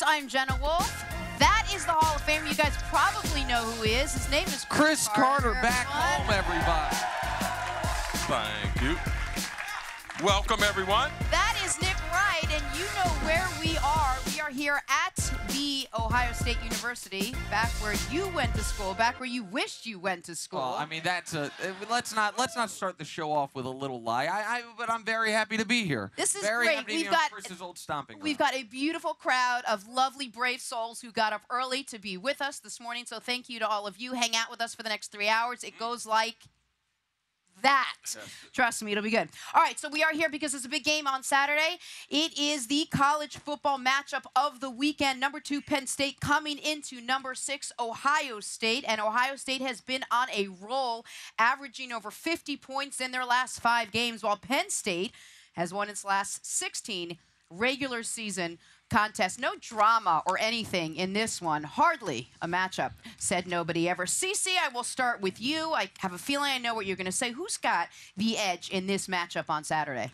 I'm Jenna Wolfe. That is the Hall of Famer. You guys probably know who he is. His name is Cris Carter. Back home, everybody. Thank you. Welcome, everyone. That is Nick Wright, and you know where we are. We are here at the Ohio State University, back where you went to school, back where you wished you went to school. Well, I mean, that's a let's not start the show off with a little lie. But I'm very happy to be here. This is very great. Happy to We've be on got Chris's old stomping We've ground. got a beautiful crowd of lovely, brave souls who got up early to be with us this morning. So thank you to all of you. Hang out with us for the next 3 hours. It goes like that. Trust me, it'll be good. All right, so we are here because it's a big game on Saturday. It is the college football matchup of the weekend. Number 2, Penn State coming into number 6, Ohio State. And Ohio State has been on a roll, averaging over 50 points in their last 5 games, while Penn State has won its last 16 regular season contests. No drama or anything in this one. Hardly a matchup, said nobody ever. Cece, I will start with you. I have a feeling I know what you're going to say. Who's got the edge in this matchup on Saturday?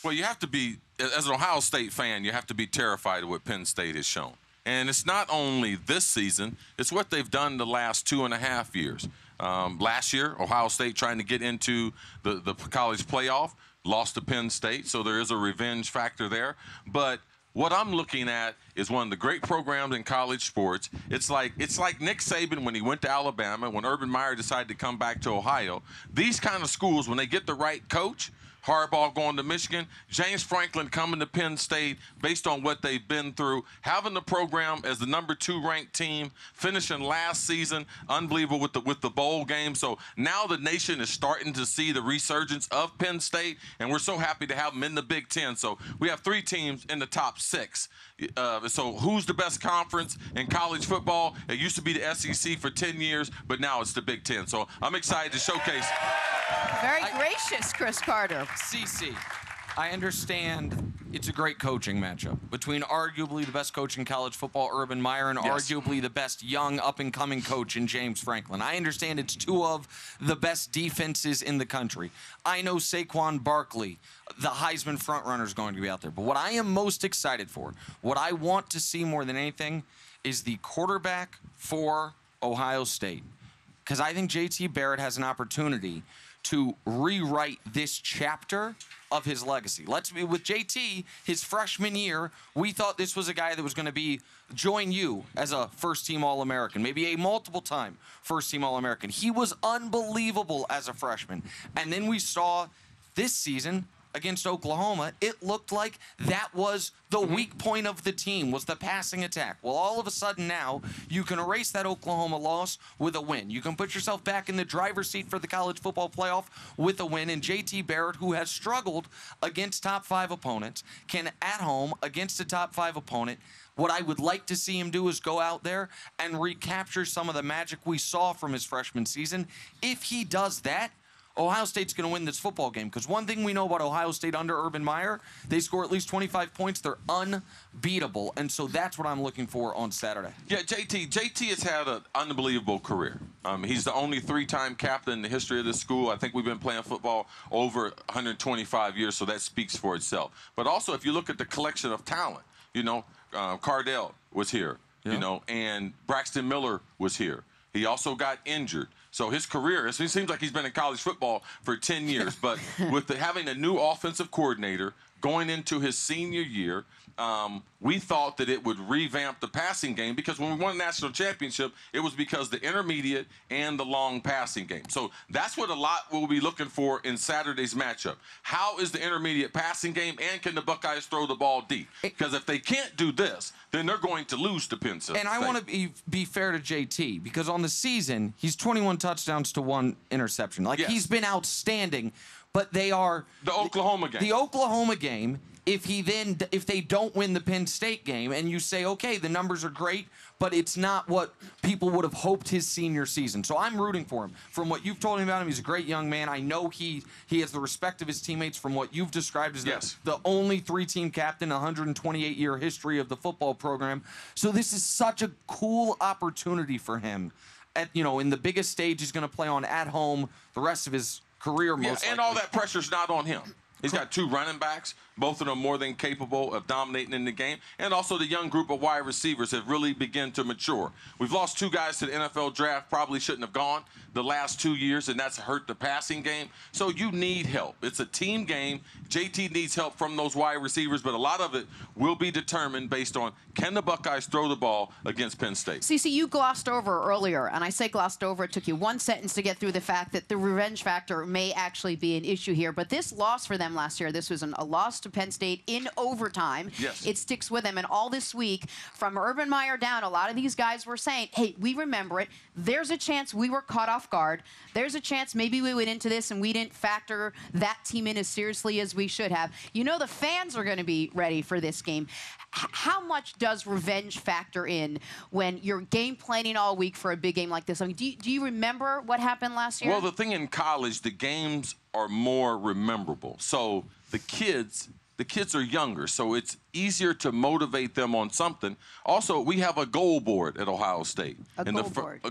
Well, you have to be, as an Ohio State fan, you have to be terrified of what Penn State has shown. And it's not only this season, it's what they've done the last 2.5 years. Last year, Ohio State trying to get into the college playoff, lost to Penn State, so there is a revenge factor there. But what I'm looking at is one of the great programs in college sports. It's like Nick Saban when he went to Alabama, when Urban Meyer decided to come back to Ohio. These kind of schools, when they get the right coach, Harbaugh going to Michigan, James Franklin coming to Penn State based on what they've been through, having the program as the number 2 ranked team, finishing last season, unbelievable with the bowl game. So now the nation is starting to see the resurgence of Penn State, and we're so happy to have them in the Big Ten. So we have 3 teams in the top 6. So who's the best conference in college football? It used to be the SEC for 10 years, but now it's the Big Ten. So I'm excited to showcase. Very gracious, Cris Carter. CC, I understand it's a great coaching matchup between arguably the best coach in college football, Urban Meyer, and arguably the best young up-and-coming coach in James Franklin. I understand it's 2 of the best defenses in the country. I know Saquon, Barkley, the Heisman frontrunner, is going to be out there. But what I am most excited for, what I want to see more than anything, is the quarterback for Ohio State. Because I think JT Barrett has an opportunity to rewrite this chapter of his legacy. Let's be with JT, his freshman year, we thought this was a guy that was going to join you as a first-team All-American, maybe a multiple-time first-team All-American. He was unbelievable as a freshman. And then we saw this season against Oklahoma, it looked like that was the weak point of the team, was the passing attack. Well, all of a sudden now, you can erase that Oklahoma loss with a win. You can put yourself back in the driver's seat for the college football playoff with a win. And JT Barrett, who has struggled against top 5 opponents, can at home against a top 5 opponent. What I would like to see him do is go out there and recapture some of the magic we saw from his freshman season. If he does that, Ohio State's going to win this football game, because one thing we know about Ohio State under Urban Meyer, they score at least 25 points. They're unbeatable, and so that's what I'm looking for on Saturday. Yeah, JT has had an unbelievable career. He's the only 3-time captain in the history of this school. I think we've been playing football over 125 years, so that speaks for itself. But also, if you look at the collection of talent, Cardell was here, and Braxton Miller was here. He also got injured. So his career, it seems like he's been in college football for 10 years. But with having a new offensive coordinator going into his senior year, we thought that it would revamp the passing game, because when we won the national championship, it was because the intermediate and the long passing game. So that's what a lot we'll be looking for in Saturday's matchup. How is the intermediate passing game, and can the Buckeyes throw the ball deep? Because if they can't do this, then they're going to lose to Penn State. And I want to be fair to JT, because on the season, he's 21 touchdowns to 1 interception. He's been outstanding, but they are the Oklahoma game. The Oklahoma game, if they don't win the Penn State game, and you say, okay, the numbers are great, but it's not what people would have hoped his senior season. So I'm rooting for him. From what you've told me about him, he's a great young man. I know he has the respect of his teammates from what you've described as the only 3-team captain, 128-year history of the football program. So this is such a cool opportunity for him. In the biggest stage he's going to play on at home the rest of his career, most likely. And all that pressure's not on him. He's got 2 running backs, both of them more than capable of dominating in the game. And also the young group of wide receivers have really begun to mature. We've lost 2 guys to the NFL draft, probably shouldn't have gone the last 2 years, and that's hurt the passing game. So you need help. It's a team game. JT needs help from those wide receivers, but a lot of it will be determined based on, can the Buckeyes throw the ball against Penn State? CC, you glossed over earlier, and I say glossed over, it took you 1 sentence to get through the fact that the revenge factor may actually be an issue here. But this loss for them last year, this was a loss to Penn State in overtime. Yes. It sticks with them. And all this week, from Urban Meyer down, a lot of these guys were saying, hey, we remember it. There's a chance we were caught off guard. There's a chance maybe we went into this and we didn't factor that team in as seriously as we should have. You know the fans are going to be ready for this game. How much does revenge factor in when you're game planning all week for a big game like this? I mean, do you remember what happened last year? Well, the thing in college, the games are more rememberable. So the kids are younger, so it's easier to motivate them on something. Also, we have a goal board at Ohio State. A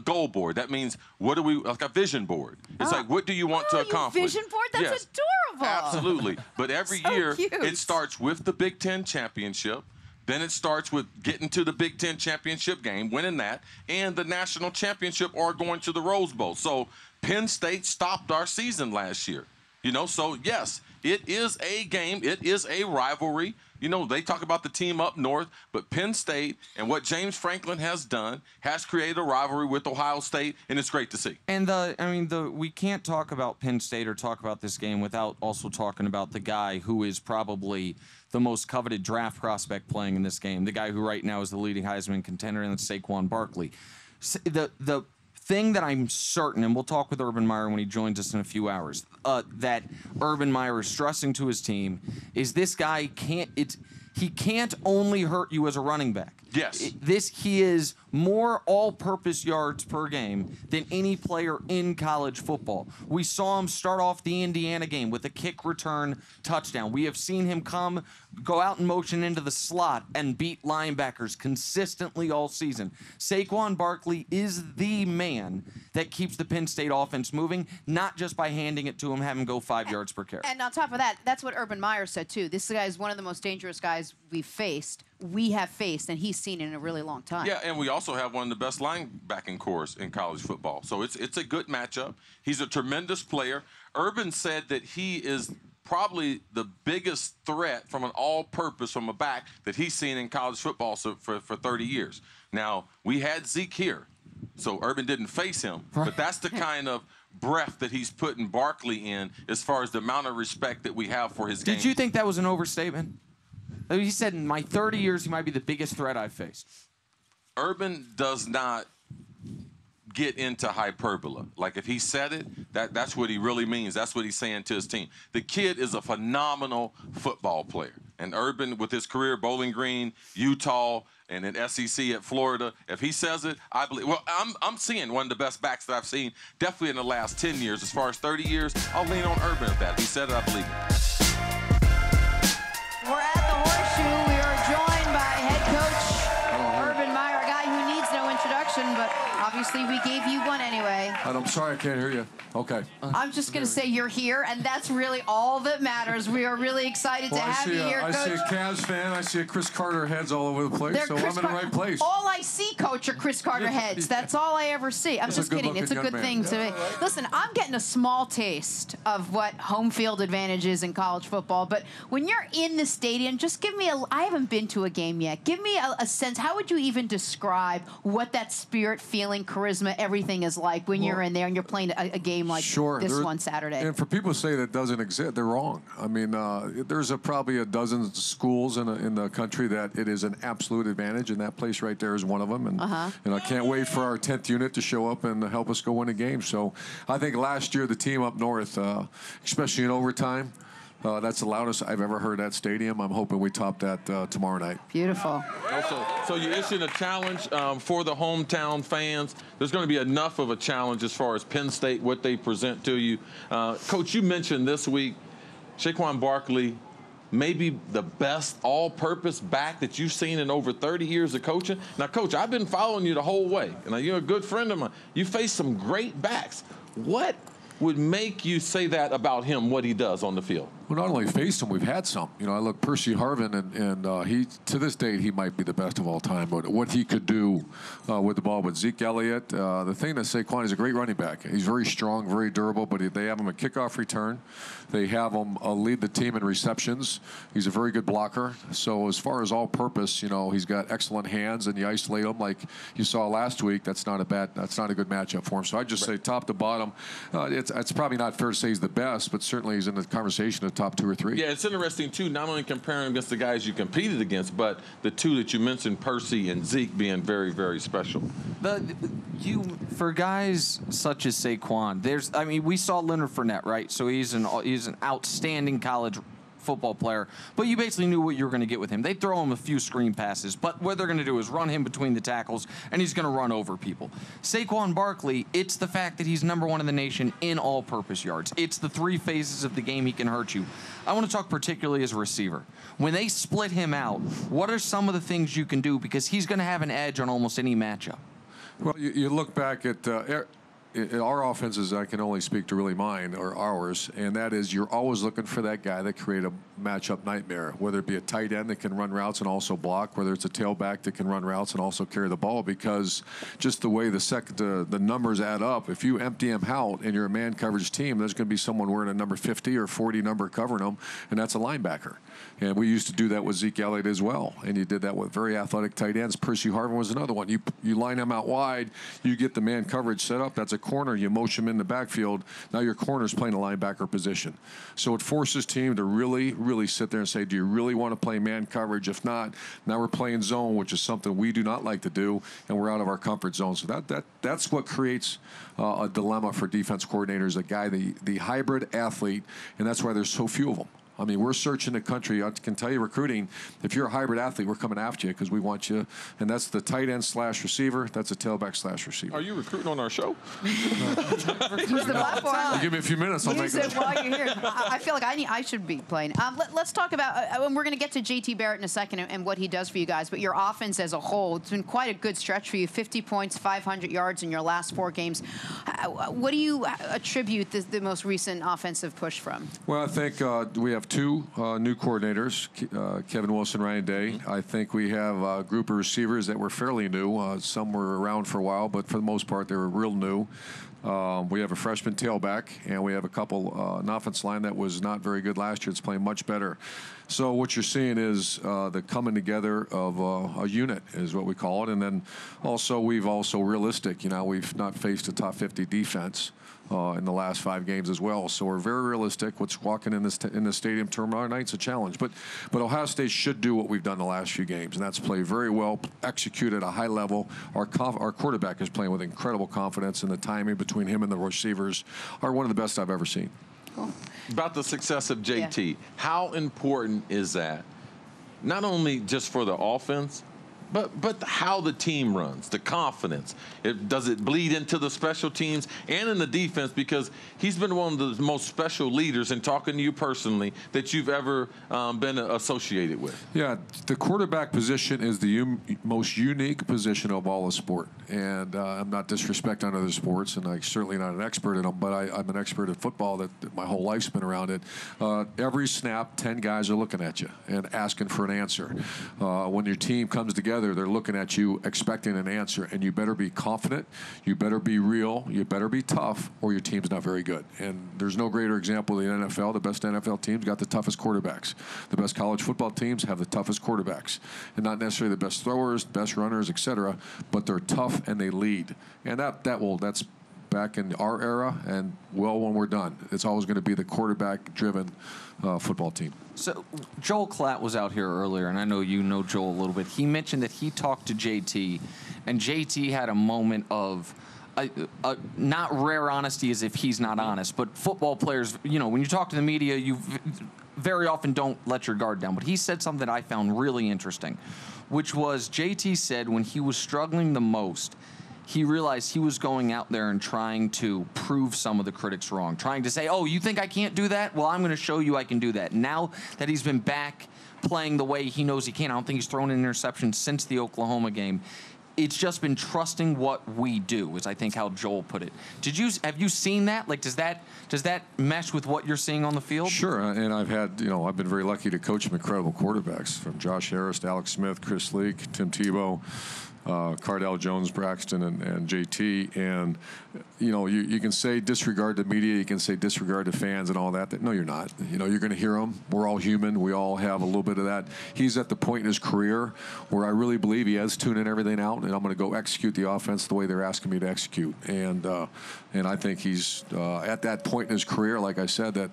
goal board. That means, what do we, like a vision board. It's like, what do you want to accomplish? Vision board? That's yes, adorable. Absolutely. But every year, cute. it starts with the Big Ten championship. Then it starts with getting to the Big Ten championship game, winning that, and the national championship or going to the Rose Bowl. So Penn State stopped our season last year. You know, so yes, it is a game. It is a rivalry. You know, they talk about the team up north, but Penn State and what James Franklin has done has created a rivalry with Ohio State, and it's great to see. And we can't talk about Penn State or talk about this game without also talking about the guy who is probably the most coveted draft prospect playing in this game, the guy who right now is the leading Heisman contender, and that's Saquon Barkley. The thing that I'm certain, and we'll talk with Urban Meyer when he joins us in a few hours, that Urban Meyer is stressing to his team is this guy he can't only hurt you as a running back. Yes. He is more all-purpose yards per game than any player in college football. We saw him start off the Indiana game with a kick return touchdown. We have seen him go out in motion into the slot and beat linebackers consistently all season. Saquon Barkley is the man that keeps the Penn State offense moving, not just by handing it to him, have him go 5 yards per carry. And on top of that, that's what Urban Meyer said, too. This guy is one of the most dangerous guys we have faced, and he's seen it in a really long time. Yeah, and we also have one of the best linebacking cores in college football. So it's a good matchup. He's a tremendous player. Urban said that he is probably the biggest threat from an all-purpose from a back that he's seen in college football for 30 years. Now, we had Zeke here, so Urban didn't face him, but that's the kind of breath that he's putting Barkley in as far as the amount of respect that we have for his game. Did you think that was an overstatement? He said, in my 30 years, he might be the biggest threat I've faced. Urban does not get into hyperbole. Like, if he said it, that's what he really means. That's what he's saying to his team. The kid is a phenomenal football player. And Urban, with his career, Bowling Green, Utah, and then SEC at Florida, if he says it, I believe. Well, I'm seeing one of the best backs that I've seen, definitely in the last 10 years. As far as 30 years, I'll lean on Urban with that. If he said it, I believe it. We're at the Horseshoe. We are joined by head coach Urban Meyer, a guy who needs no introduction, but obviously we gave you one anyway. I'm sorry, I can't hear you. Okay. I'm just going to say you're here, and that's really all that matters. We are really excited to have you here, Coach. I see a Cavs fan. I see a Chris Carter heads all over the place, so I'm in the right place. All I see, Coach, are Chris Carter heads. That's all I ever see. I'm just kidding. It's a good thing to me. Listen, I'm getting a small taste of what home field advantage is in college football, but when you're in the stadium, just give me I haven't been to a game yet. Give me a sense. How would you even describe what that spirit, feeling, charisma, everything is like when you're in there and you're playing a game like this one Saturday? And for people who say that doesn't exist, they're wrong. I mean, there's probably a dozen schools in the country that it is an absolute advantage, and that place right there is one of them. And I can't wait for our 10th unit to show up and help us go win a game. So I think last year the team up north, especially in overtime, that's the loudest I've ever heard at stadium. I'm hoping we top that tomorrow night. Beautiful. Also, so you're issuing a challenge for the hometown fans. There's going to be enough of a challenge as far as Penn State, what they present to you. Coach, you mentioned this week Saquon Barkley, maybe the best all-purpose back that you've seen in over 30 years of coaching. Now, Coach, I've been following you the whole way, and you're a good friend of mine. You face some great backs. What would make you say that about him, what he does on the field? Well, not only faced him, we've had some. You know, I look Percy Harvin, and he, to this date, he might be the best of all time. But what he could do with the ball with Zeke Elliott, the thing that Saquon is a great running back. He's very strong, very durable, but they have him a kickoff return. They have him lead the team in receptions. He's a very good blocker. So as far as all-purpose, you know, he's got excellent hands, and you isolate him like you saw last week. That's not a good matchup for him. So I'd just say top to bottom, it's probably not fair to say he's the best, but certainly he's in the conversation of top 2 or 3. Yeah, it's interesting, too, not only comparing against the guys you competed against, but the two that you mentioned, Percy and Zeke, being very, very special. For guys such as Saquon, we saw Leonard Fournette, right? So he's an outstanding college football player, but you basically knew what you were going to get with him. They throw him a few screen passes, but what they're going to do is run him between the tackles, and he's going to run over people. Saquon Barkley, it's the fact that he's #1 in the nation in all-purpose yards. It's the 3 phases of the game he can hurt you. I want to talk particularly as a receiver. When they split him out, what are some of the things you can do? Because he's going to have an edge on almost any matchup. Well, you look back at our offenses, I can only speak to really mine or ours, and that is you're always looking for that guy that create a matchup nightmare, whether it be a tight end that can run routes and also block, whether it's a tailback that can run routes and also carry the ball, because just the way the numbers add up, if you empty him out and you're a man coverage team, there's going to be someone wearing a number 50 or 40 number covering them, and that's a linebacker. And we used to do that with Zeke Elliott as well, and you did that with very athletic tight ends. Percy Harvin was another one. You line him out wide, you get the man coverage set up, that's a corner, you motion him in the backfield, now your corner's playing a linebacker position. So it forces team to really, really sit there and say, do you really want to play man coverage? If not, now we're playing zone, which is something we do not like to do, and we're out of our comfort zone. So that's what creates a dilemma for defense coordinators, a guy, the hybrid athlete, and that's why there's so few of them. I mean, we're searching the country. I can tell you, recruiting, if you're a hybrid athlete, we're coming after you because we want you. And that's the tight end / receiver. That's a tailback / receiver. Are you recruiting on our show? Use the platform. Give me a few minutes. I'll Use it while you're here. I feel like I should be playing. Let's talk about, and we're going to get to JT Barrett in a second and what he does for you guys, but your offense as a whole, it's been quite a good stretch for you, 50 points, 500 yards in your last 4 games. What do you attribute the most recent offensive push from? Well, I think we have 2 new coordinators, Kevin Wilson, Ryan Day. I think we have a group of receivers that were fairly new. Some were around for a while, but for the most part, they were real new. We have a freshman tailback, and we have a couple, an offensive line that was not very good last year. It's playing much better. So what you're seeing is the coming together of a unit is what we call it. And then also we've also realistic. You know, we've not faced a top 50 defense in the last 5 games as well. So we're very realistic. What's walking in the stadium tomorrow night's a challenge. But Ohio State should do what we've done the last few games, and that's play very well, execute at a high level. Our quarterback is playing with incredible confidence, and the timing between him and the receivers are one of the best I've ever seen. Cool. About the success of JT, how important is that? Not only just for the offense, but how the team runs, the confidence. Does it bleed into the special teams and in the defense? Because he's been one of the most special leaders, and talking to you personally, that you've ever been associated with. Yeah, the quarterback position is the most unique position of all the sport. And I'm not disrespecting other sports, and I'm certainly not an expert in them, but I'm an expert in football that my whole life's been around it. Every snap, 10 guys are looking at you and asking for an answer. When your team comes together, they're looking at you expecting an answer, and you better be confident, you better be real, you better be tough, or your team's not very good. And there's no greater example of the NFL. The best NFL teams got the toughest quarterbacks. The best college football teams have the toughest quarterbacks, and not necessarily the best throwers, best runners, etc., but they're tough and they lead. And that's back in our era, and when we're done, it's always going to be the quarterback-driven football team. So Joel Klatt was out here earlier, and I know you know Joel a little bit. He mentioned that he talked to JT, and JT had a moment of not rare honesty as if he's not honest, but football players, you know, when you talk to the media, you very often don't let your guard down. But he said something that I found really interesting, which was JT said when he was struggling the most, he realized he was going out there and trying to prove some of the critics wrong, trying to say, oh, you think I can't do that? Well, I'm going to show you I can do that. Now that he's been back playing the way he knows he can, I don't think he's thrown an interception since the Oklahoma game. it's just been trusting what we do, is I think how Joel put it. Have you seen that? Like, does that mesh with what you're seeing on the field? Sure, and I've been very lucky to coach some incredible quarterbacks, from Josh Harris to Alex Smith, Chris Leak, Tim Tebow, Cardell Jones, Braxton, and JT. And, you can say disregard the media, you can say disregard the fans and all that. No, you're not. You're going to hear them. We're all human. We all have a little bit of that. He's at the point in his career where I really believe he has tuning everything out, and I'm going to go execute the offense the way they're asking me to execute. And I think he's at that point in his career, like I said, that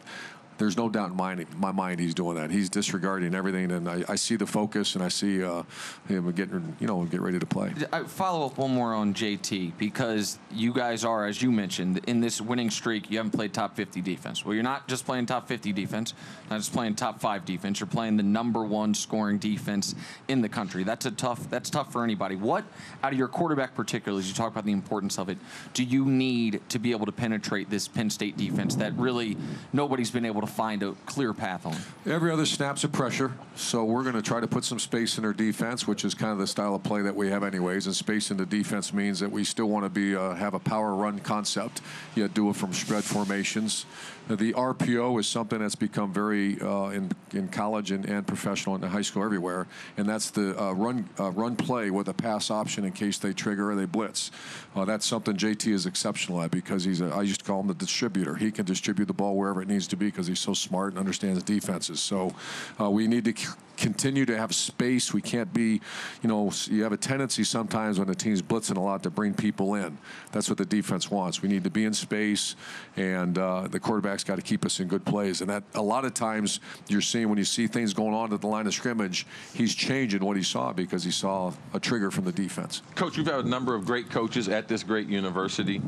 there's no doubt in my mind he's doing that. He's disregarding everything, and I see the focus, and I see him get ready to play. I follow up one more on JT, because you guys are, as you mentioned, in this winning streak, you haven't played top 50 defense. Well, you're not just playing top 50 defense, not just playing top 5 defense. You're playing the #1 scoring defense in the country. That's tough for anybody. What, out of your quarterback particularly, as you talk about the importance of it, do you need to be able to penetrate this Penn State defense that really nobody's been able to find a clear path on? Every other snap's a pressure, so we're going to try to put some space in their defense, which is kind of the style of play that we have anyways. And space in the defense means that we still want to be have a power run concept. You do it from spread formations. The RPO is something that's become very in college and professional and in high school everywhere, and that's the run play with a pass option in case they trigger or they blitz. That's something JT is exceptional at, because I used to call him the distributor. He can distribute the ball wherever it needs to be because he's so smart and understands defenses. So we need to continue to have space. We can't be, you have a tendency sometimes when the team's blitzing a lot to bring people in. That's what the defense wants. We need to be in space, and the quarterback's got to keep us in good plays. And that a lot of times you're seeing, when you see things going on at the line of scrimmage, he's changing what he saw because he saw a trigger from the defense. Coach, you've had a number of great coaches at this great university.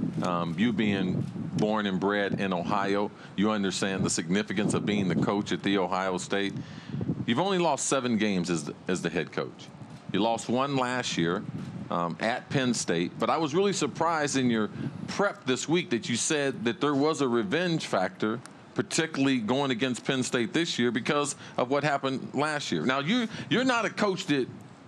You being born and bred in Ohio, you understand the significance of being the coach at The Ohio State. You've only lost 7 games as the head coach. You lost 1 last year at Penn State, but I was really surprised in your prep this week that you said that there was a revenge factor, particularly going against Penn State this year because of what happened last year. Now, you're not a coach that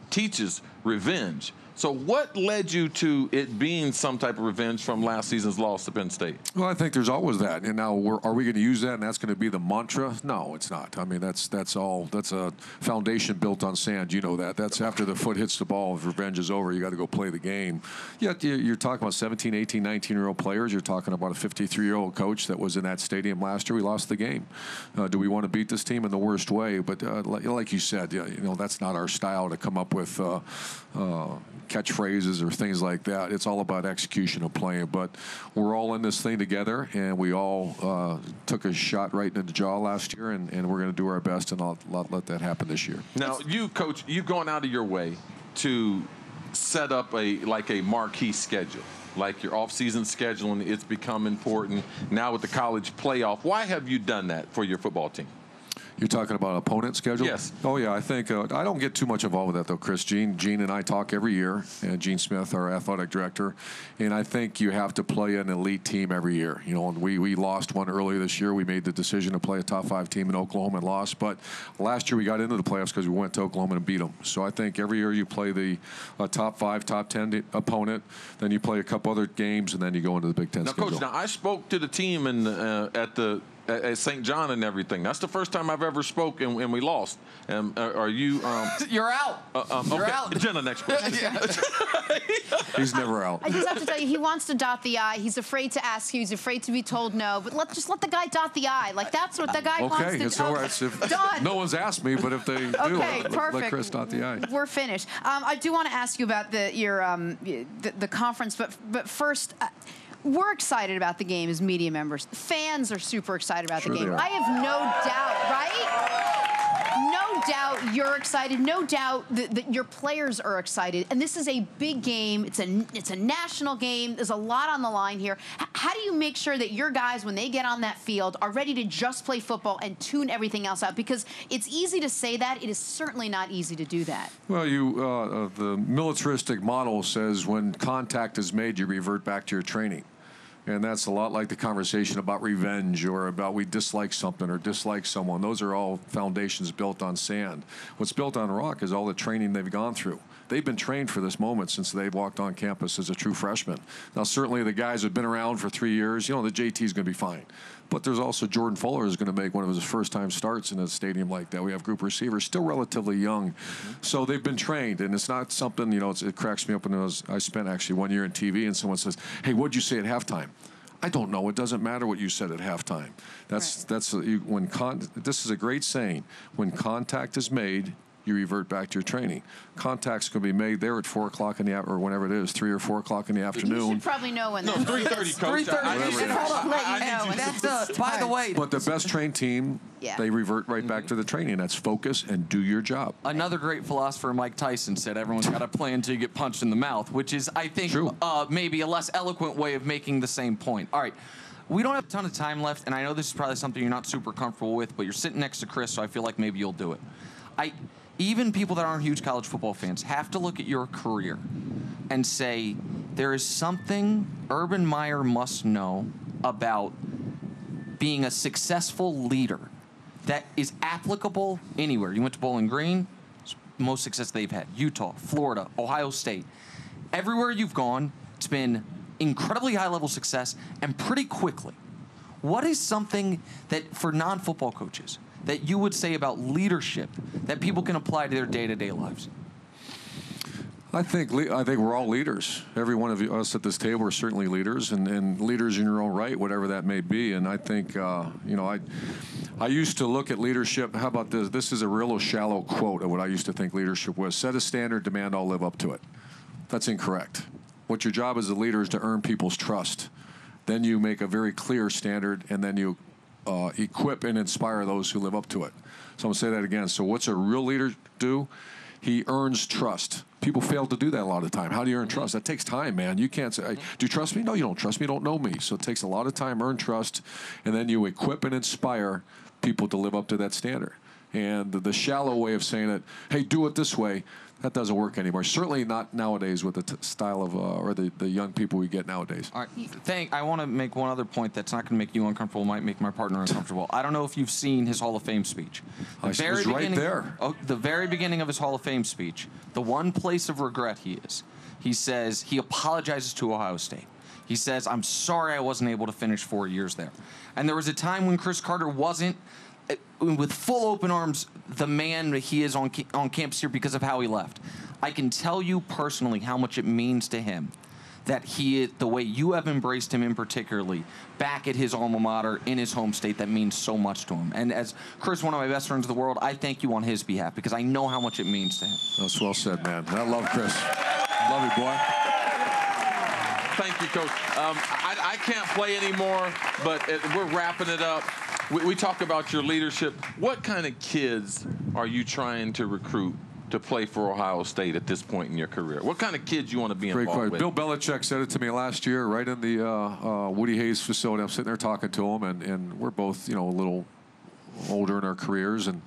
teaches revenge. So what led you to it being some type of revenge from last season's loss to Penn State? Well, I think there's always that. And now, are we going to use that and that's going to be the mantra? No, it's not. I mean, that's a foundation built on sand. You know that. That's after the foot hits the ball. If revenge is over, you got to go play the game. Yeah, you're talking about 17, 18, 19-year-old players. You're talking about a 53-year-old coach that was in that stadium last year. We lost the game. Do we want to beat this team in the worst way? But like you said, that's not our style to come up with catchphrases or things like that. It's all about execution of playing. But we're all in this thing together, and we all took a shot right in the jaw last year, and we're going to do our best and not let that happen this year. Now, you, Coach, you've gone out of your way to set up a marquee schedule. Like your off-season scheduling, it's become important. Now with the college playoff, why have you done that for your football team? You're talking about opponent schedule? Yes. Oh, yeah. I think I don't get too much involved with that, though, Chris. Gene and I talk every year, and Gene Smith, our athletic director, and I think you have to play an elite team every year. And we lost one earlier this year. We made the decision to play a top 5 team in Oklahoma and lost. But last year we got into the playoffs because we went to Oklahoma and beat them. So I think every year you play the top 5, top 10 opponent, then you play a couple other games, and then you go into the Big Ten schedule. Coach, I spoke to the team at St. John and everything. That's the first time I've ever spoken, and we lost. Are you? You're out. You're out. Jenna, next question. He's never out. I just have to tell you, he wants to dot the I. He's afraid to ask you. He's afraid to be told no. But just let the guy dot the I. Like, that's what the guy wants to do. Okay, it's all right. Done. No one's asked me, but if they do, let Chris dot the I. We're finished. I do want to ask you about the conference, but first. We're excited about the game as media members. Fans are super excited about the game. I have no doubt, right? No doubt you're excited. No doubt that your players are excited. And this is a big game. It's a national game. There's a lot on the line here. How do you make sure that your guys, when they get on that field, are ready to just play football and tune everything else out? Because it's easy to say that. It is certainly not easy to do that. Well, the militaristic model says when contact is made, you revert back to your training. And that's a lot like the conversation about revenge or about we dislike something or dislike someone. Those are all foundations built on sand. What's built on rock is all the training they've gone through. They've been trained for this moment since they've walked on campus as a true freshman. Now, certainly the guys who've been around for 3 years, the JT's going to be fine. But there's also Jordan Fuller is going to make one of his first-time starts in a stadium like that. We have group receivers, still relatively young. So they've been trained, and it's not something, it cracks me up when I spent actually 1 year in TV, and someone says, hey, what'd you say at halftime? I don't know. It doesn't matter what you said at halftime. This is a great saying. When contact is made, you revert back to your training. Contact's going to be made there at 4 o'clock in the or whenever it is, 3 or 4 o'clock in the afternoon. You should probably know when. No, 3:30, Coach. 3:30. By the way, but the best trained team, they revert right back to the training. That's focus and do your job. Another great philosopher, Mike Tyson, said everyone's got to play until you get punched in the mouth, which is, I think, maybe a less eloquent way of making the same point. All right. We don't have a ton of time left, and I know this is probably something you're not super comfortable with, but you're sitting next to Cris, so I feel like maybe you'll do it. Even people that aren't huge college football fans have to look at your career and say, there is something Urban Meyer must know about being a successful leader that is applicable anywhere. You went to Bowling Green, most success they've had. Utah, Florida, Ohio State. Everywhere you've gone, it's been incredibly high-level success and pretty quickly. What is something that, for non-football coaches, that you would say about leadership that people can apply to their day-to-day lives? I think we're all leaders. Every one of us at this table are certainly leaders, and leaders in your own right, whatever that may be. And I think, I used to look at leadership. How about this? This is a real shallow quote of what I used to think leadership was. Set a standard, demand I'll live up to it. That's incorrect. What your job as a leader is to earn people's trust. Then you make a very clear standard, and then you equip and inspire those who live up to it. So I'm going to say that again. So what's a real leader do? He earns trust. People fail to do that a lot of the time. How do you earn trust? That takes time, man. You can't say, do you trust me? No, you don't trust me. You don't know me. So it takes a lot of time, earn trust, and then you equip and inspire people to live up to that standard. And the shallow way of saying it, hey, do it this way, that doesn't work anymore. Certainly not nowadays with the style of, or the young people we get nowadays. All right. I want to make one other point that's not going to make you uncomfortable, might make my partner uncomfortable. I don't know if you've seen his Hall of Fame speech. I was right there. The very beginning of his Hall of Fame speech, the one place of regret he says he apologizes to Ohio State. He says, I'm sorry I wasn't able to finish 4 years there. And there was a time when Cris Carter wasn't, with full open arms, the man he is on campus here because of how he left. I can tell you personally how much it means to him that the way you have embraced him in particularly, back at his alma mater in his home state, that means so much to him. And as Cris, one of my best friends in the world, I thank you on his behalf because I know how much it means to him. That's well said, man. I love Cris. Love you, boy. Thank you, Coach. I can't play anymore, but we're wrapping it up. We talk about your leadership. What kind of kids are you trying to recruit to play for Ohio State at this point in your career? What kind of kids you want to be involved with? Bill Belichick said it to me last year, right in the Woody Hayes facility. I'm sitting there talking to him, and we're both, a little older in our careers. And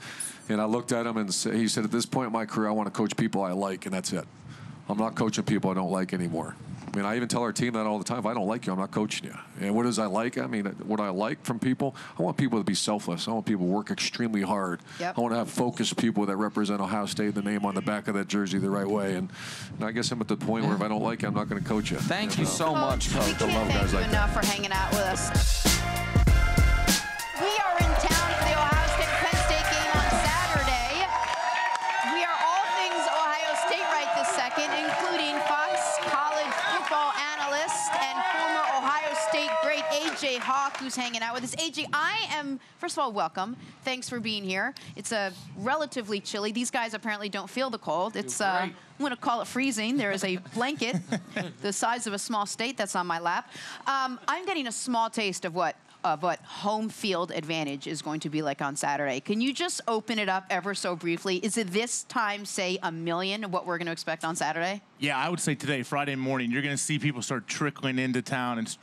I looked at him, and he said, at this point in my career, I want to coach people I like, and that's it. I'm not coaching people I don't like anymore. I mean, I even tell our team that all the time. If I don't like you, I'm not coaching you. And what is I like? I mean, what I like from people, I want people to be selfless. I want people to work extremely hard. Yep. I want to have focused people that represent Ohio State, the name on the back of that jersey the right way. And I guess I'm at the point where if I don't like you, I'm not going to coach you. Thank you so much, Coach. We can't thank you enough for hanging out with us. We are in town for the Ohio State-Penn State game on Saturday. We are all things Ohio State right this second, including Fox College football analyst and former Ohio State great A.J. Hawk, who's hanging out with us. A.J., first of all, welcome. Thanks for being here. It's relatively chilly. These guys apparently don't feel the cold. It's I'm going to call it freezing. There is a blanket the size of a small state that's on my lap. I'm getting a small taste of what home field advantage is going to be like on Saturday. Can you just open it up ever so briefly? Is it this time, say, a million of what we're going to expect on Saturday? Yeah, I would say today, Friday morning, you're going to see people start trickling into town, and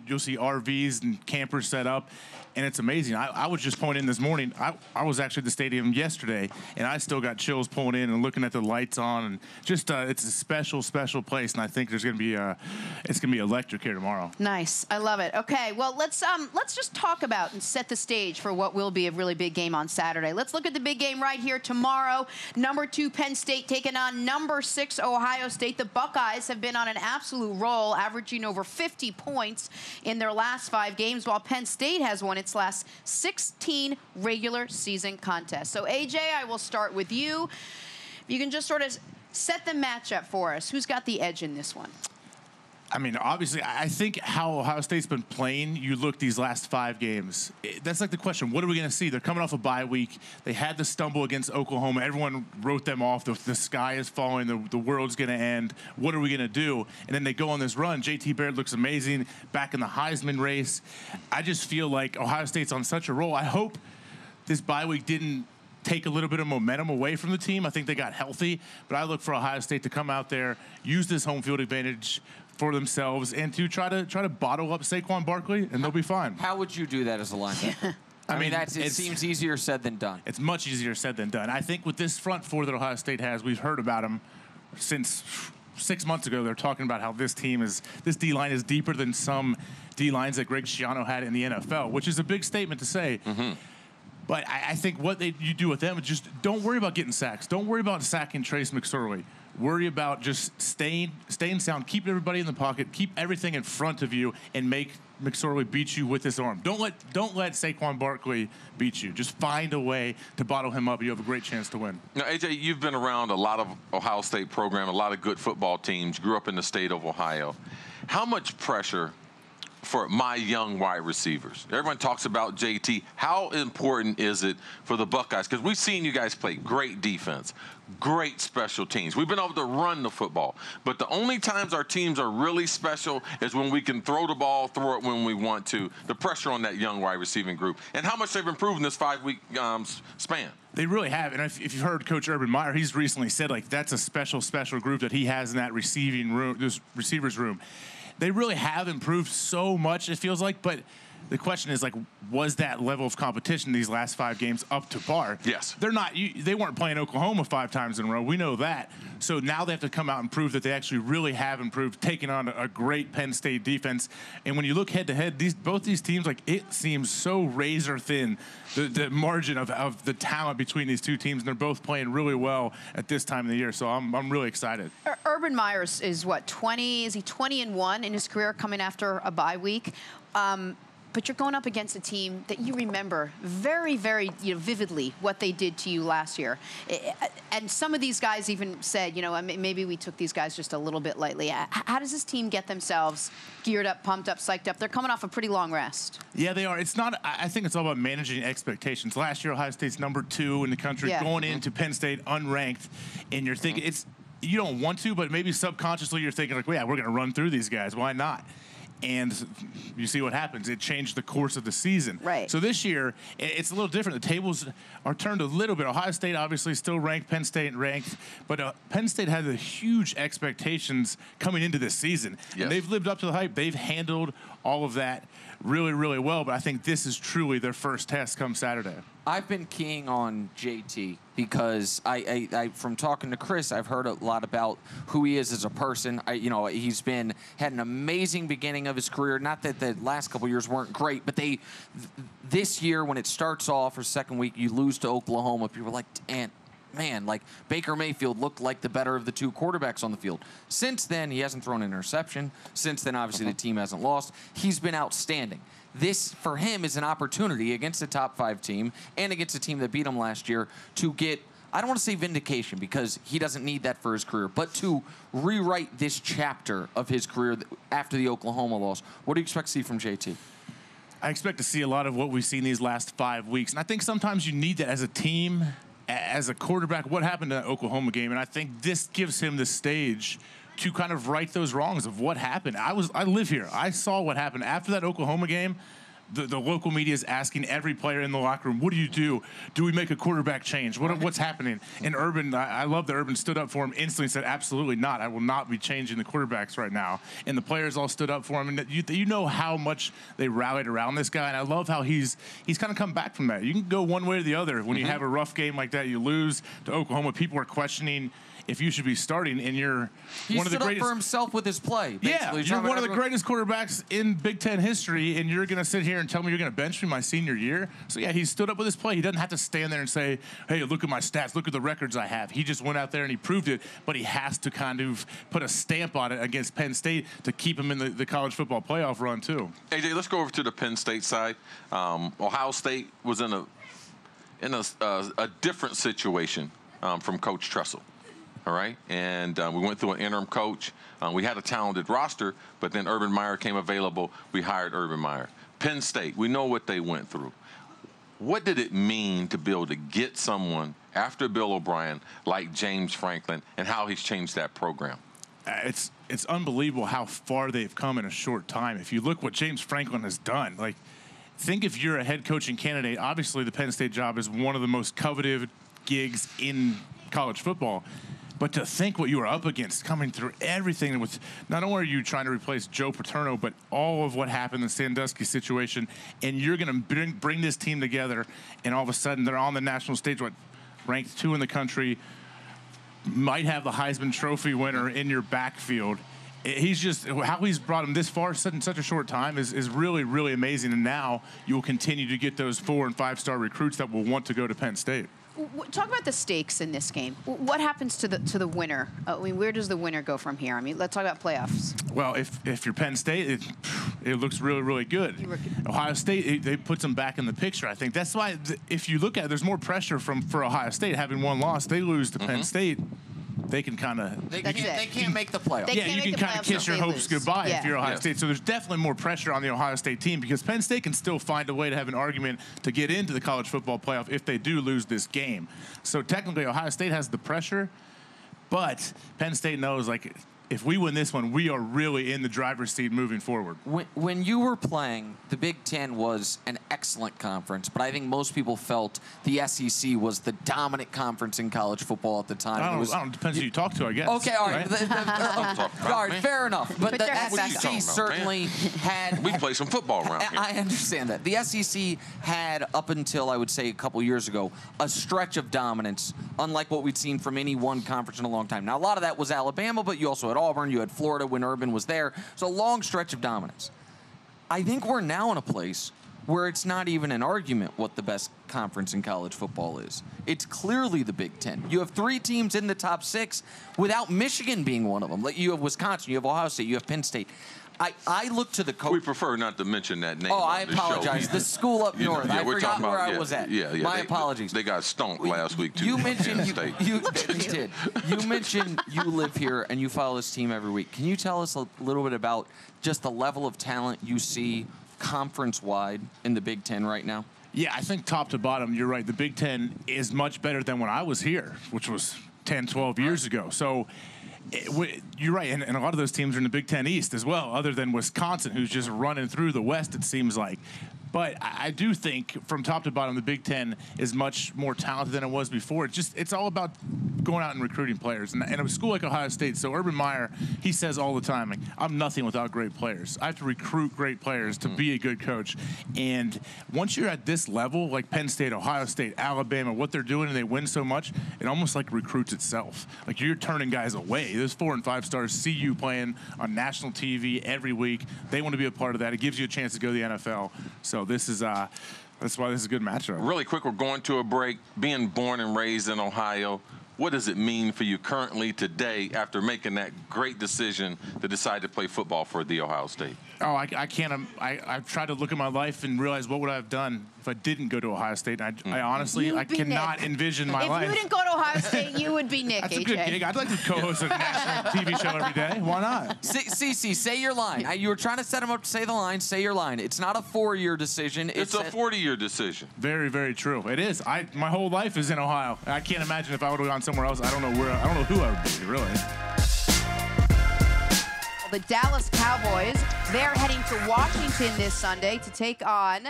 you'll see RVs and campers set up, and it's amazing. I was just pulling in this morning. I was actually at the stadium yesterday, and I still got chills pulling in and looking at the lights on, and just it's a special, special place, and I think there's going to be it's going to be electric here tomorrow. Nice, I love it. Okay, well let's just talk about and set the stage for what will be a really big game on Saturday. Let's look at the big game right here tomorrow. Number 2 Penn State taking on number 6 Ohio State. The Buckeyes have been on an absolute roll, averaging over 50 points in their last 5 games, while Penn State has won its last 16 regular season contests. So, AJ, I will start with you. If you can just sort of set the matchup for us. Who's got the edge in this one? I mean, obviously, I think how Ohio State's been playing, you look these last 5 games, that's like the question. What are we going to see? They're coming off a bye week. They had the stumble against Oklahoma. Everyone wrote them off. The sky is falling. The world's going to end. What are we going to do? And then they go on this run. JT Barrett looks amazing, back in the Heisman race. I just feel like Ohio State's on such a roll. I hope this bye week didn't take a little bit of momentum away from the team. I think they got healthy. But I look for Ohio State to come out there, use this home field advantage for themselves, and to try to bottle up Saquon Barkley, and they'll be fine. How would you do that as a linebacker? I mean, it seems easier said than done. It's much easier said than done. I think with this front four that Ohio State has, we've heard about them since 6 months ago. They're talking about how this D-line is deeper than some D-lines that Greg Schiano had in the NFL, which is a big statement to say. Mm-hmm. But I think what you do with them is just don't worry about getting sacks. Don't worry about sacking Trace McSorley. Worry about just staying sound, keep everybody in the pocket, keep everything in front of you, and make McSorley beat you with his arm. Don't let Saquon Barkley beat you. Just find a way to bottle him up. You have a great chance to win. Now, AJ, you've been around a lot of Ohio State program, a lot of good football teams, grew up in the state of Ohio. How much pressure for my young wide receivers? Everyone talks about JT. How important is it for the Buckeyes? Because we've seen you guys play great defense, great special teams. We've been able to run the football. But the only times our teams are really special is when we can throw the ball, throw it when we want to. The pressure on that young wide receiving group. And how much they've improved in this 5-week span. They really have. And if you've heard Coach Urban Meyer, he's recently said, like, that's a special group that he has in that receiving room, this receivers room. They really have improved so much, it feels like, but the question is, like, was that level of competition these last 5 games up to par? Yes. They're not. They weren't playing Oklahoma 5 times in a row. We know that. So now they have to come out and prove that they actually really have improved, taking on a great Penn State defense. And when you look head-to-head, both these teams, like, it seems so razor-thin, the margin of the talent between these two teams, and they're both playing really well at this time of the year. So I'm really excited. Urban Meyer is what, 20? Is he 20-1 in his career coming after a bye week? But you're going up against a team that you remember very, very vividly what they did to you last year. And some of these guys even said, maybe we took these guys just a little bit lightly. How does this team get themselves geared up, pumped up, psyched up? They're coming off a pretty long rest. Yeah, they are. I think it's all about managing expectations. Last year, Ohio State's number 2 in the country, going into Penn State unranked, and you're thinking you don't want to, but maybe subconsciously you're thinking, like, well, yeah, we're going to run through these guys. Why not? And you see what happens. It changed the course of the season. Right. So this year, it's a little different. The tables are turned a little bit. Ohio State obviously still ranked, Penn State ranked, but Penn State had the huge expectations coming into this season. Yes. And they've lived up to the hype. They've handled all of that really, really well, but I think this is truly their first test come Saturday. I've been keying on JT because I from talking to Cris, I've heard a lot about who he is as a person. He's had an amazing beginning of his career. Not that the last couple years weren't great, but this year when it starts off or second week, you lose to Oklahoma. People are like, man, like Baker Mayfield looked like the better of the 2 quarterbacks on the field. Since then, he hasn't thrown an interception. Since then, obviously, the team hasn't lost. He's been outstanding. This, for him, is an opportunity against a top 5 team and against a team that beat him last year to get, I don't want to say vindication because he doesn't need that for his career, but to rewrite this chapter of his career after the Oklahoma loss. What do you expect to see from JT? I expect to see a lot of what we've seen these last 5 weeks. And I think sometimes you need that as a team, as a quarterback. What happened in that Oklahoma game? And I think this gives him the stage to kind of right those wrongs of what happened. I live here. I saw what happened after that Oklahoma game. the local media is asking every player in the locker room, what do you do? Do we make a quarterback change? What's happening? And Urban, I love that Urban stood up for him instantly and said, absolutely not. I will not be changing the quarterbacks right now. And the players all stood up for him. And you know how much they rallied around this guy. And I love how he's kind of come back from that. You can go one way or the other. When you have a rough game like that, you lose to Oklahoma, people are questioning if you should be starting, and you're one of the greatest. He stood up for himself with his play. Yeah, you're one of the greatest quarterbacks in Big Ten history, and you're going to sit here and tell me you're going to bench me my senior year? So, yeah, he stood up with his play. He doesn't have to stand there and say, hey, look at my stats, look at the records I have. He just went out there and he proved it, but he has to kind of put a stamp on it against Penn State to keep him in the college football playoff run, too. AJ, let's go over to the Penn State side. Ohio State was in a different situation from Coach Tressel. All right, and we went through an interim coach. We had a talented roster, but then Urban Meyer came available. We hired Urban Meyer. Penn State, we know what they went through. What did it mean to be able to get someone after Bill O'Brien like James Franklin, and how he's changed that program? It's unbelievable how far they've come in a short time. If you look what James Franklin has done, like, think if you're a head coaching candidate, obviously the Penn State job is one of the most coveted gigs in college football. But to think what you were up against, coming through everything with, not only are you trying to replace Joe Paterno, but all of what happened in the Sandusky situation, and you're going to bring this team together, and all of a sudden they're on the national stage, ranked 2 in the country, might have the Heisman Trophy winner in your backfield. He's just, how he's brought him this far in such a short time is really, really amazing. And now you will continue to get those 4- and 5-star recruits that will want to go to Penn State. Talk about the stakes in this game. What happens to the winner? I mean, where does the winner go from here? I mean, let's talk about playoffs. Well, if you're Penn State, it looks really, really good. Ohio State, they put them back in the picture, I think. That's why, if you look at it, there's more pressure for Ohio State. Having one loss, they lose to Penn State. They can kind of... They can't make the playoffs. Yeah, you can kind of kiss your hopes goodbye if you're Ohio State. So there's definitely more pressure on the Ohio State team, because Penn State can still find a way to have an argument to get into the college football playoff if they do lose this game. So technically, Ohio State has the pressure, but Penn State knows, like, if we win this one, we are really in the driver's seat moving forward. When you were playing, the Big Ten was an excellent conference, but I think most people felt the SEC was the dominant conference in college football at the time. I don't depends who you talk to, I guess. Okay, all right. Right? All right, fair enough. But the SEC certainly had... We play some football around here. I understand that. The SEC had, up until, I would say, a couple years ago, a stretch of dominance, unlike what we'd seen from any one conference in a long time. Now, a lot of that was Alabama, but you also had Auburn, you had Florida when Urban was there. So a long stretch of dominance. I think we're now in a place where it's not even an argument what the best conference in college football is. It's clearly the Big Ten. You have 3 teams in the top 6 without Michigan being one of them. Like, you have Wisconsin, you have Ohio State, you have Penn State. I look to the coach. We prefer not to mention that name. Oh, I apologize. The school up north. I forgot where I was at. My apologies. They got stomped last week, too. You mentioned you did. You mentioned you live here and you follow this team every week. Can you tell us a little bit about just the level of talent you see conference-wide in the Big Ten right now? Yeah, I think top to bottom, you're right. The Big Ten is much better than when I was here, which was 10, 12 years ago. So you're right, and a lot of those teams are in the Big Ten East as well, other than Wisconsin, who's just running through the West, it seems like. But I do think from top to bottom, the Big Ten is much more talented than it was before. It's all about going out and recruiting players. And a school like Ohio State, so Urban Meyer, he says all the time, like, I'm nothing without great players. I have to recruit great players to be a good coach. And once you're at this level, like Penn State, Ohio State, Alabama, what they're doing and they win so much, it almost like recruits itself. Like, you're turning guys away. Those 4 and 5 stars see you playing on national TV every week. They want to be a part of that. It gives you a chance to go to the NFL. So this is that's why this is a good matchup. Really quick, we're going to a break. Being born and raised in Ohio, what does it mean for you currently today after making that great decision to decide to play football for the Ohio State? Oh, I can't. I've tried to look at my life and realize what would I have done if I didn't go to Ohio State. I honestly, I cannot envision my life. If you didn't go to Ohio State, you would be Nick. That's AJ. a good gig. I'd like to co-host a national TV show every day. Why not? Cece, say your line. You were trying to set him up to say the line. Say your line. It's not a 4-year decision. It's a 40-year decision. Very, very true. It is. My whole life is in Ohio. I can't imagine if I would have gone somewhere else. I don't know who I would be, really. The Dallas Cowboys, they're heading to Washington this Sunday to take on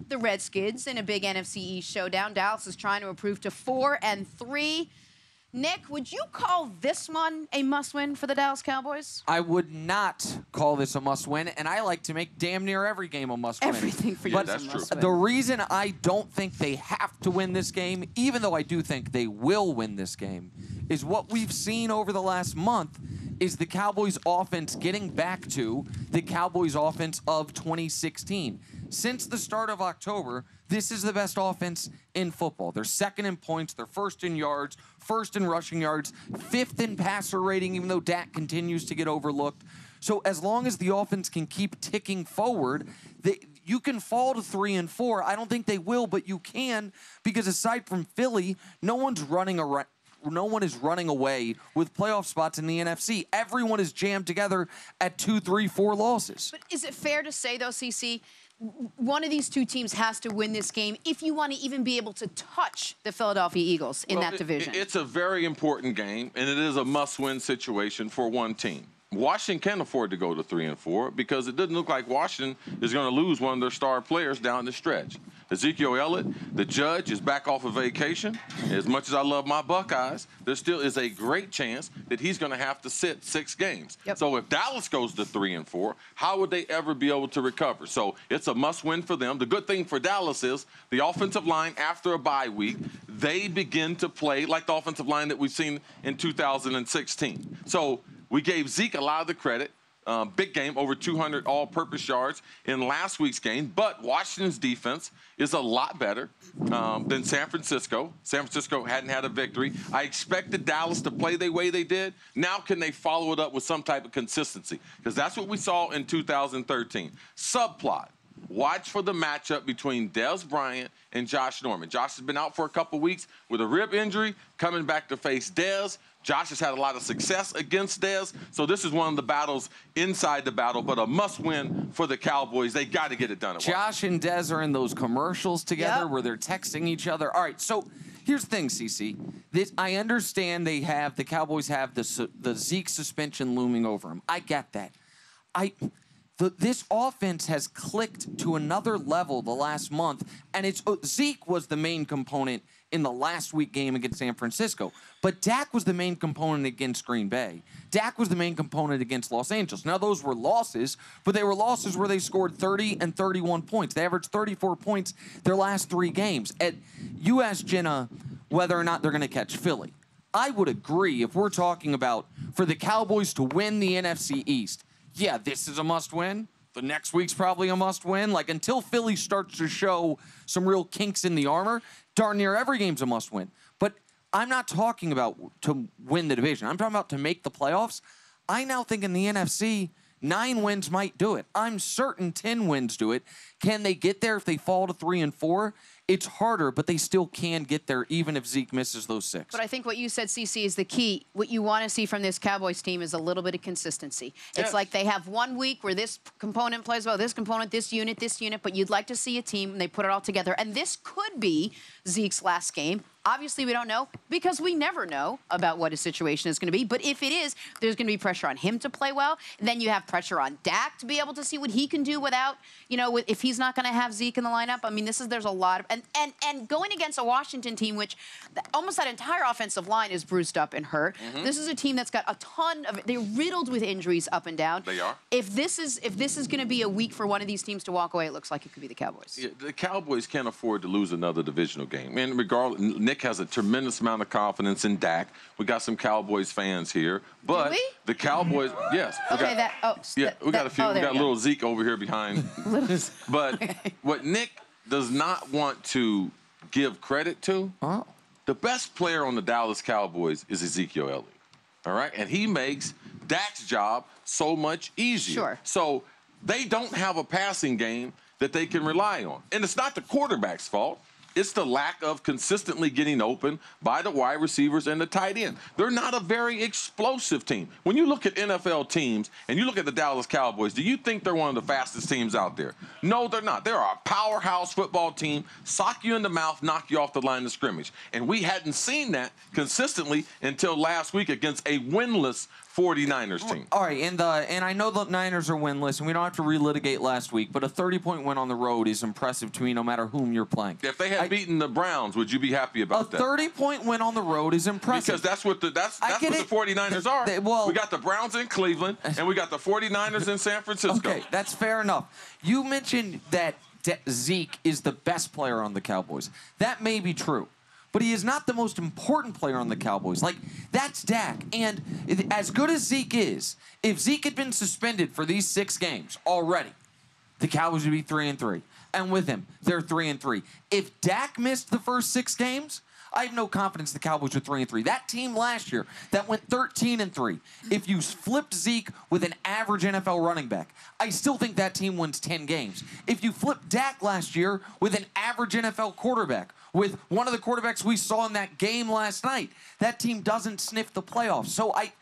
the Redskins in a big NFC East showdown. Dallas is trying to improve to 4-3. Nick, would you call this one a must-win for the Dallas Cowboys? I would not call this a must-win, and I like to make damn near every game a must-win. Everything for you is a must-win. The reason I don't think they have to win this game, even though I do think they will win this game, is what we've seen over the last month is the Cowboys offense getting back to the Cowboys offense of 2016. Since the start of October, this is the best offense in football. They're second in points, they're first in yards, first in rushing yards, fifth in passer rating, even though Dak continues to get overlooked. So as long as the offense can keep ticking forward, you can fall to 3-4. I don't think they will, but you can, because aside from Philly, no one is running away with playoff spots in the NFC. Everyone is jammed together at 2, 3, 4 losses. But is it fair to say, though, CC, one of these two teams has to win this game if you want to even be able to touch the Philadelphia Eagles in that division? It's a very important game, and it is a must-win situation for one team. Washington can afford to go to 3-4 because it doesn't look like Washington is going to lose one of their star players down the stretch. Ezekiel Elliott, the judge, is back off of vacation. As much as I love my Buckeyes, there still is a great chance that he's going to have to sit 6 games. Yep. So if Dallas goes to 3-4, how would they ever be able to recover? So it's a must-win for them. The good thing for Dallas is the offensive line, after a bye week, they begin to play like the offensive line that we've seen in 2016. So we gave Zeke a lot of the credit. Big game, over 200 all-purpose yards in last week's game. But Washington's defense is a lot better than San Francisco. San Francisco hadn't had a victory. I expected Dallas to play the way they did. Now can they follow it up with some type of consistency? Because that's what we saw in 2013. Subplot. Watch for the matchup between Dez Bryant and Josh Norman. Josh has been out for a couple weeks with a rib injury, coming back to face Dez. Josh has had a lot of success against Dez, so this is one of the battles inside the battle, but a must-win for the Cowboys. They got to get it done. Josh and Dez are in those commercials together where they're texting each other. All right, so here's the thing, CC. I understand the Cowboys have the Zeke suspension looming over them. I get that. This offense has clicked to another level the last month, and Zeke was the main component in the last week game against San Francisco. But Dak was the main component against Green Bay. Dak was the main component against Los Angeles. Now, those were losses, but they were losses where they scored 30 and 31 points. They averaged 34 points their last 3 games. You asked Jenna whether or not they're going to catch Philly. I would agree if we're talking about for the Cowboys to win the NFC East. Yeah, this is a must-win. The next week's probably a must-win. Like, until Philly starts to show some real kinks in the armor, darn near every game's a must-win. But I'm not talking about to win the division. I'm talking about to make the playoffs. I now think in the NFC, 9 wins might do it. I'm certain 10 wins do it. Can they get there if they fall to 3-4? It's harder, but they still can get there even if Zeke misses those 6. But I think what you said, CC, is the key. What you want to see from this Cowboys team is a little bit of consistency. It's like they have one week where this component plays well, this component, this unit, but you'd like to see a team and they put it all together. And this could be Zeke's last game. Obviously, we don't know because we never know about what his situation is going to be. But if it is, there's going to be pressure on him to play well. And then you have pressure on Dak to be able to see what he can do without, if he's not going to have Zeke in the lineup. I mean, there's a lot of, and going against a Washington team, which almost that entire offensive line is bruised up and hurt. Mm-hmm. This is a team that's got a ton of, they're riddled with injuries up and down. They are. If this is going to be a week for one of these teams to walk away, it looks like it could be the Cowboys. Yeah, the Cowboys can't afford to lose another divisional game. And regardless, Nick has a tremendous amount of confidence in Dak. We got some Cowboys fans here, but do we? The Cowboys, yes. We got a few. We got a little Zeke over here behind. But what Nick does not want to give credit to, the best player on the Dallas Cowboys is Ezekiel Elliott. All right, and he makes Dak's job so much easier. Sure. So they don't have a passing game that they can rely on, and it's not the quarterback's fault. It's the lack of consistently getting open by the wide receivers and the tight end. They're not a very explosive team. When you look at NFL teams and you look at the Dallas Cowboys, do you think they're one of the fastest teams out there? No, they're not. They're a powerhouse football team, sock you in the mouth, knock you off the line of scrimmage. And we hadn't seen that consistently until last week against a winless 49ers team. All right, and I know the Niners are winless, and we don't have to relitigate last week, but a 30-point win on the road is impressive to me no matter whom you're playing. If they had beaten the Browns, would you be happy about that? A 30-point win on the road is impressive. Because that's what the 49ers are. Well, we got the Browns in Cleveland, and we got the 49ers in San Francisco. Okay, that's fair enough. You mentioned that Zeke is the best player on the Cowboys. That may be true. But he is not the most important player on the Cowboys. Like, that's Dak. And as good as Zeke is, if Zeke had been suspended for these 6 games already, the Cowboys would be 3-3. And with him, they're 3-3. If Dak missed the first 6 games, I have no confidence the Cowboys are 3-3. That team last year that went 13-3, if you flipped Zeke with an average NFL running back, I still think that team wins 10 games. If you flipped Dak last year with an average NFL quarterback, with one of the quarterbacks we saw in that game last night, that team doesn't sniff the playoffs. So I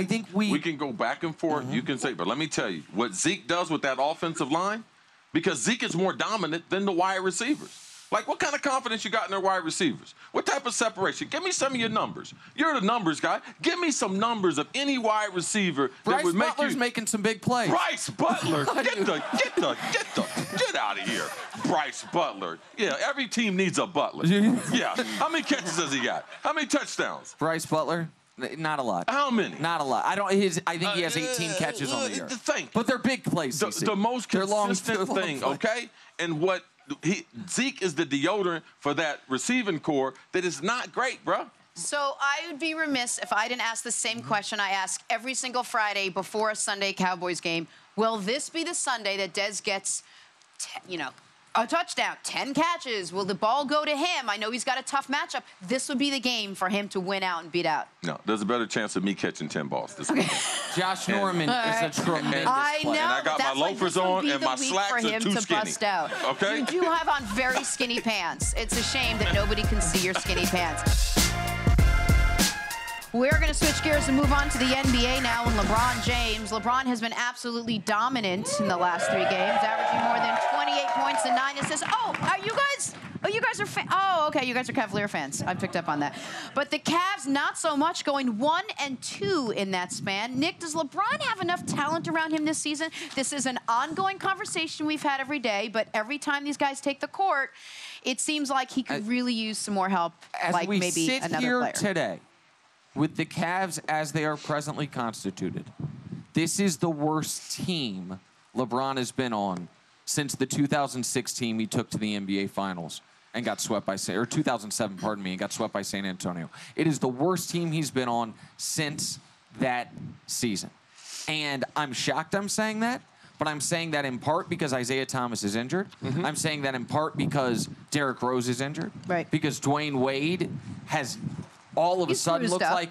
think we can go back and forth. You can say, but let me tell you what Zeke does with that offensive line, because Zeke is more dominant than the wide receivers. Like, what kind of confidence you got in their wide receivers? What type of separation? Give me some of your numbers. You're the numbers guy. Give me some numbers of any wide receiver that would make Butler's making some big plays. Bryce Butler, get out of here. Bryce Butler. Yeah, every team needs a Butler. Yeah. How many catches has he got? How many touchdowns? Bryce Butler? Not a lot. How many? Not a lot. I think he has 18 catches on the year. But they're big plays. The most consistent thing, okay? And what Zeke is the deodorant for that receiving core that is not great, bro. So I would be remiss if I didn't ask the same question I ask every single Friday before a Sunday Cowboys game. Will this be the Sunday that Dez gets, a touchdown, 10 catches? Will the ball go to him? I know he's got a tough matchup. This would be the game for him to win out and beat out. No, there's a better chance of me catching 10 balls this weekend. Josh Norman is a tremendous player. I know. And I got my loafers on, and my slacks are too skinny. Bust out. Okay? You do have on very skinny pants. It's a shame that nobody can see your skinny pants. We're going to switch gears and move on to the NBA now. And LeBron James. LeBron has been absolutely dominant in the last 3 games, averaging more than 28 points and 9 assists. You guys are okay. You guys are Cavalier fans. I picked up on that. But the Cavs, not so much, going 1-2 in that span. Nick, does LeBron have enough talent around him this season? This is an ongoing conversation we've had every day, but every time these guys take the court, it seems like he could really use some more help, like maybe another player. As we sit here today, with the Cavs as they are presently constituted, this is the worst team LeBron has been on since the 2006 team he took to the NBA Finals and got swept by, or 2007, pardon me, and got swept by San Antonio. It is the worst team he's been on since that season. And I'm shocked I'm saying that, but I'm saying that in part because Isaiah Thomas is injured. I'm saying that in part because Derrick Rose is injured. Right. Because Dwayne Wade has all of a sudden looks like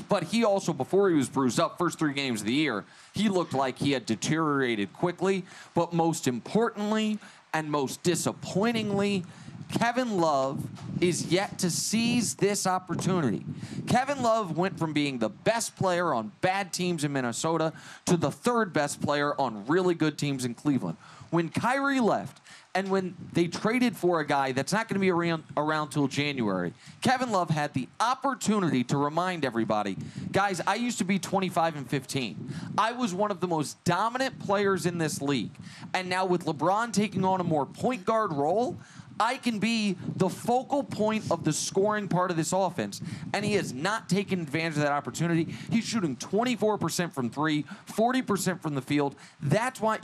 but he also, before he was bruised up, first 3 games of the year, he looked like he had deteriorated quickly. But most importantly and most disappointingly, Kevin Love is yet to seize this opportunity. Kevin Love went from being the best player on bad teams in Minnesota to the 3rd best player on really good teams in Cleveland. When Kyrie left, and when they traded for a guy that's not going to be around till January, Kevin Love had the opportunity to remind everybody, guys, I used to be 25-15. I was one of the most dominant players in this league. And now with LeBron taking on a more point guard role, I can be the focal point of the scoring part of this offense. And he has not taken advantage of that opportunity. He's shooting 24% from 3, 40% from the field. That's why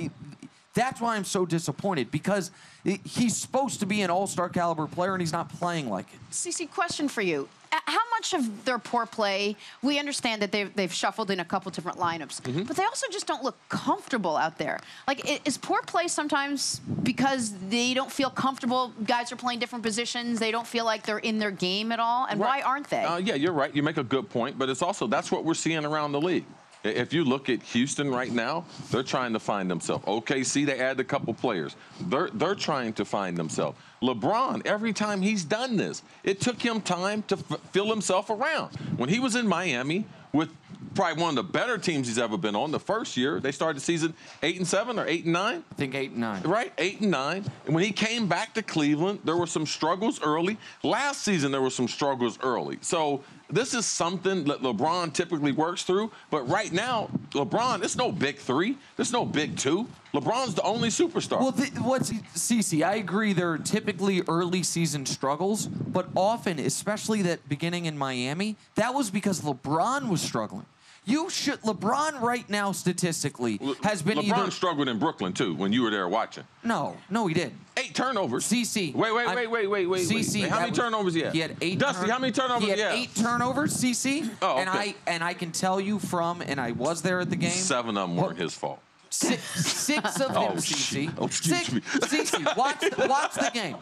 I'm so disappointed, because he's supposed to be an all-star caliber player, and he's not playing like it. CC, question for you. How much of their poor play, we understand that they've shuffled in a couple different lineups, but they also just don't look comfortable out there. Like, is poor play sometimes because they don't feel comfortable, guys are playing different positions, they don't feel like they're in their game at all, and why aren't they? Yeah, you're right. You make a good point, but it's also, that's what we're seeing around the league. If you look at Houston right now, they're trying to find themselves. OKC, they added a couple players. They're trying to find themselves. LeBron, every time he's done this, it took him time to feel himself around. When he was in Miami with probably one of the better teams he's ever been on, the first year, they started the season 8-7 or 8-9? I think 8-9. Right, 8-9. And when he came back to Cleveland, there were some struggles early. Last season, there were some struggles early. So this is something that LeBron typically works through. But right now, LeBron, it's no big three. There's no big two. LeBron's the only superstar. Well, Cece, I agree there are typically early season struggles, but often, especially that beginning in Miami, that was because LeBron was struggling. LeBron right now statistically has been LeBron struggled in Brooklyn too when you were there watching. No, he didn't. 8 turnovers. CC. Wait. CC. How many turnovers he had? He had 8. Dusty, how many turnovers he had? 8 turnovers, CC. Oh, okay. And I can tell you and I was there at the game. 7 of them weren't his fault. 6 of them, CC. Oh, excuse me. CC, watch the game.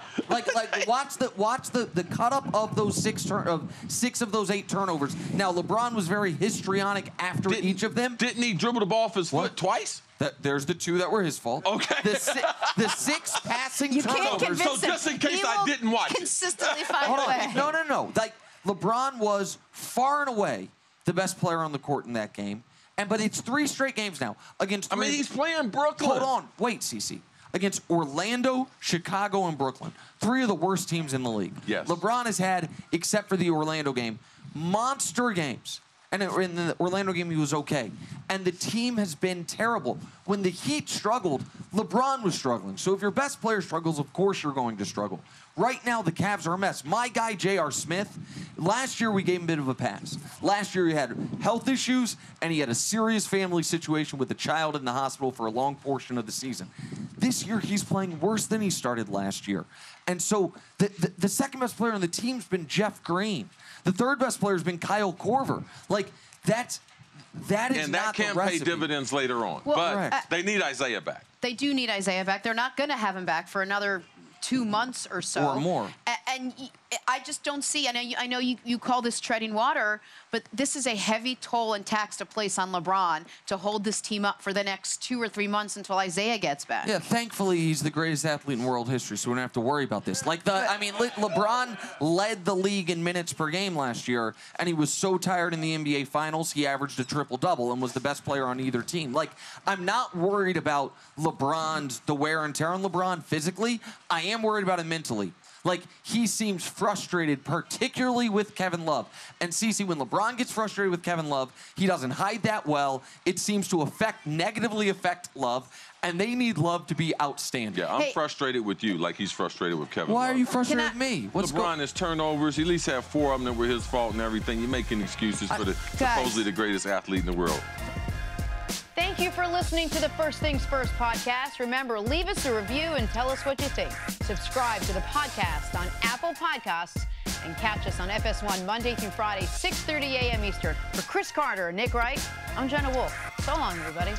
Watch the cut up of those 6 of those 8 turnovers. Now LeBron was very histrionic after each of them. Didn't he dribble the ball off his foot twice? There's the 2 that were his fault. Okay. The 6 passing turnovers. Can't convince so just in case I didn't watch it. Consistently find a way. No. LeBron was far and away the best player on the court in that game. But it's 3 straight games now against. I mean, he's playing Brooklyn. Hold on, wait, CC. Against Orlando, Chicago, and Brooklyn, 3 of the worst teams in the league. Yes. LeBron has had, except for the Orlando game, monster games. And in the Orlando game, he was okay. And the team has been terrible. When the Heat struggled, LeBron was struggling. So if your best player struggles, of course you're going to struggle. Right now, the Cavs are a mess. My guy, J.R. Smith, last year we gave him a bit of a pass. Last year he had health issues, and he had a serious family situation with a child in the hospital for a long portion of the season. This year, he's playing worse than he started last year. And so the second best player on the team's been Jeff Green. The third best player has been Kyle Korver. That is and not the recipe. And that can pay dividends later on. Well, but they need Isaiah back. They do need Isaiah back. They're not going to have him back for another 2 months or so. Or more. And I just don't see, I know you call this treading water, but this is a heavy toll and tax to place on LeBron to hold this team up for the next 2 or 3 months until Isaiah gets back. Yeah, thankfully he's the greatest athlete in world history, so we don't have to worry about this. LeBron led the league in minutes per game last year, and he was so tired in the NBA Finals, he averaged a triple-double and was the best player on either team. I'm not worried about the wear and tear on LeBron physically. I am worried about him mentally. He seems frustrated, particularly with Kevin Love. And Cece, when LeBron gets frustrated with Kevin Love, he doesn't hide that well. It seems to negatively affect Love, and they need Love to be outstanding. Yeah, I'm frustrated with you like he's frustrated with Kevin Love. Why are you frustrated with me? LeBron has turnovers. He at least had 4 of them that were his fault and everything. You're making excuses for the supposedly the greatest athlete in the world. Thank you for listening to the First Things First podcast. Remember, leave us a review and tell us what you think. Subscribe to the podcast on Apple Podcasts and catch us on FS1 Monday through Friday, 6:30 a.m. Eastern. For Cris Carter and Nick Wright, I'm Jenna Wolfe. So long, everybody.